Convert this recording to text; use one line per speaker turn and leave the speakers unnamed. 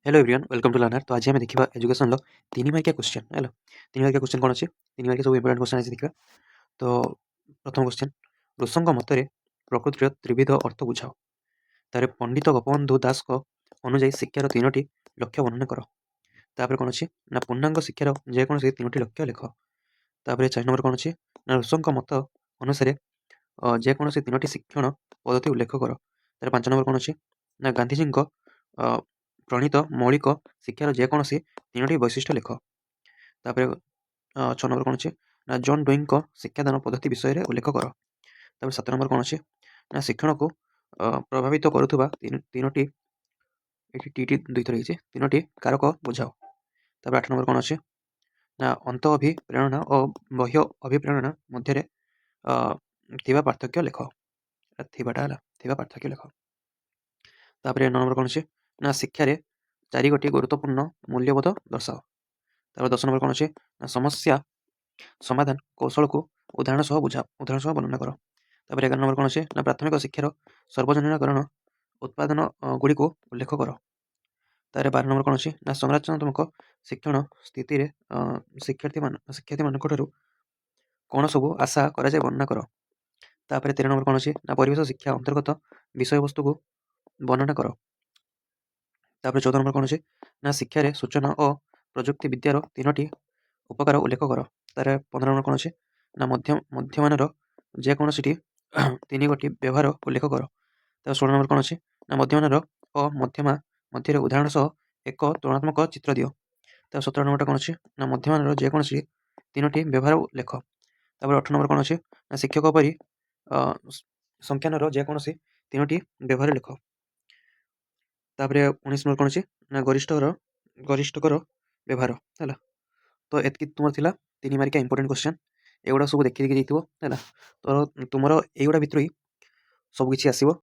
Hello everyone welcome to learner. तो आज आम देखा एजुकेशन तीन मार्किया क्वेश्चन है। तीन मार्किया क्वेश्चन कौन अच्छे तीन मार्किया सब इंपोर्टेंट क्वेश्चन आज देखा। तो प्रथम क्वेश्चन ऋषंक मत प्रकृतिर त्रिविध अर्थ बुझाओ। तार पंडित गोपबंधु दास अनुजाई शिक्षार तीनो लक्ष्य वर्णन कर। तापर कौन अच्छे ना पूर्णांग शिक्षार जेकोसी तीनो लक्ष्य लेख। तापर 4 नंबर कौन अच्छे ना ऋषंक मत अनुसार जेकोसी तीनो शिक्षण पद्धति उल्लेख कर। तार 5 नंबर कौन अच्छे ना गांधीजी प्रणीत मौलिक शिक्षार जेकोसी तीनो वैशिष्ट्य लेख। तापर 6 नंबर कौन अच्छे ना जॉन डुइंग शिक्षादान पद्धति विषय में उल्लेख कर। तापर 7 नंबर कौन अच्छे ना शिक्षण को प्रभावित करुवा तीनो दुई थर तीनो कारक बुझाओ। तापर 8 नंबर कौन अच्छे ना अंत अभिप्रेरणा और बाह्य अभिप्रेरणा मध्य पार्थक्य लेख। पार्थक्य लेख। तापर 9 नंबर कौन अच्छे ना शिक्षार 4 गोटी गुरुत्वपूर्ण मूल्यबोध दर्शाओ। तापर 10 नंबर कौन अच्छे ना समस्या समाधान कौशल को उदाहरण सह बुझा उदाहरण सह वर्णना कर। तापर 11 नंबर कौन अच्छे ना प्राथमिक शिक्षार सर्वजनीकरण उत्पादन गुड़ी को उल्लेख कर। तार 12 नंबर कौन अच्छे ना संरचनात्मक शिक्षण स्थिति शिक्षार्थी मान कौन सब आशा कर वर्णना कर। तापर 13 नंबर कौन अच्छे ना परिवेश शिक्षा अंतर्गत विषय वस्तु को वर्णना कर। तापर 14 नंबर कौन अच्छे ना शिक्षार सूचना और प्रजुक्ति विद्यार तीनो उपकार उल्लेख कर। तार 15 नंबर कौन अच्छे ना मध्यमान जेकोसी तीन गोटी व्यवहार उल्लेख कर। तार 16 नंबर कौन अच्छे ना मध्यमान और मध्यमा मध्य उदाहरण सह एक तुलनात्मक चित्र दियो। तार 17 नंबर कौन अच्छे ना मध्यमान जेकोसी तीनो व्यवहार लेख। तापर 18 नंबर कौन अच्छे ना शिक्षक परी संख्यान जेकोसी तीनो व्यवहार लेख। तापर 19 नंबर कौन अच्छे ना गरिष्ठकर व्यवहार है। तो एतकी तुम थी तीन मार्किया इंपोर्टेंट क्वेश्चन एगुड़ा सब देखी है। तो तुम युवा भितर ही सबकि आसो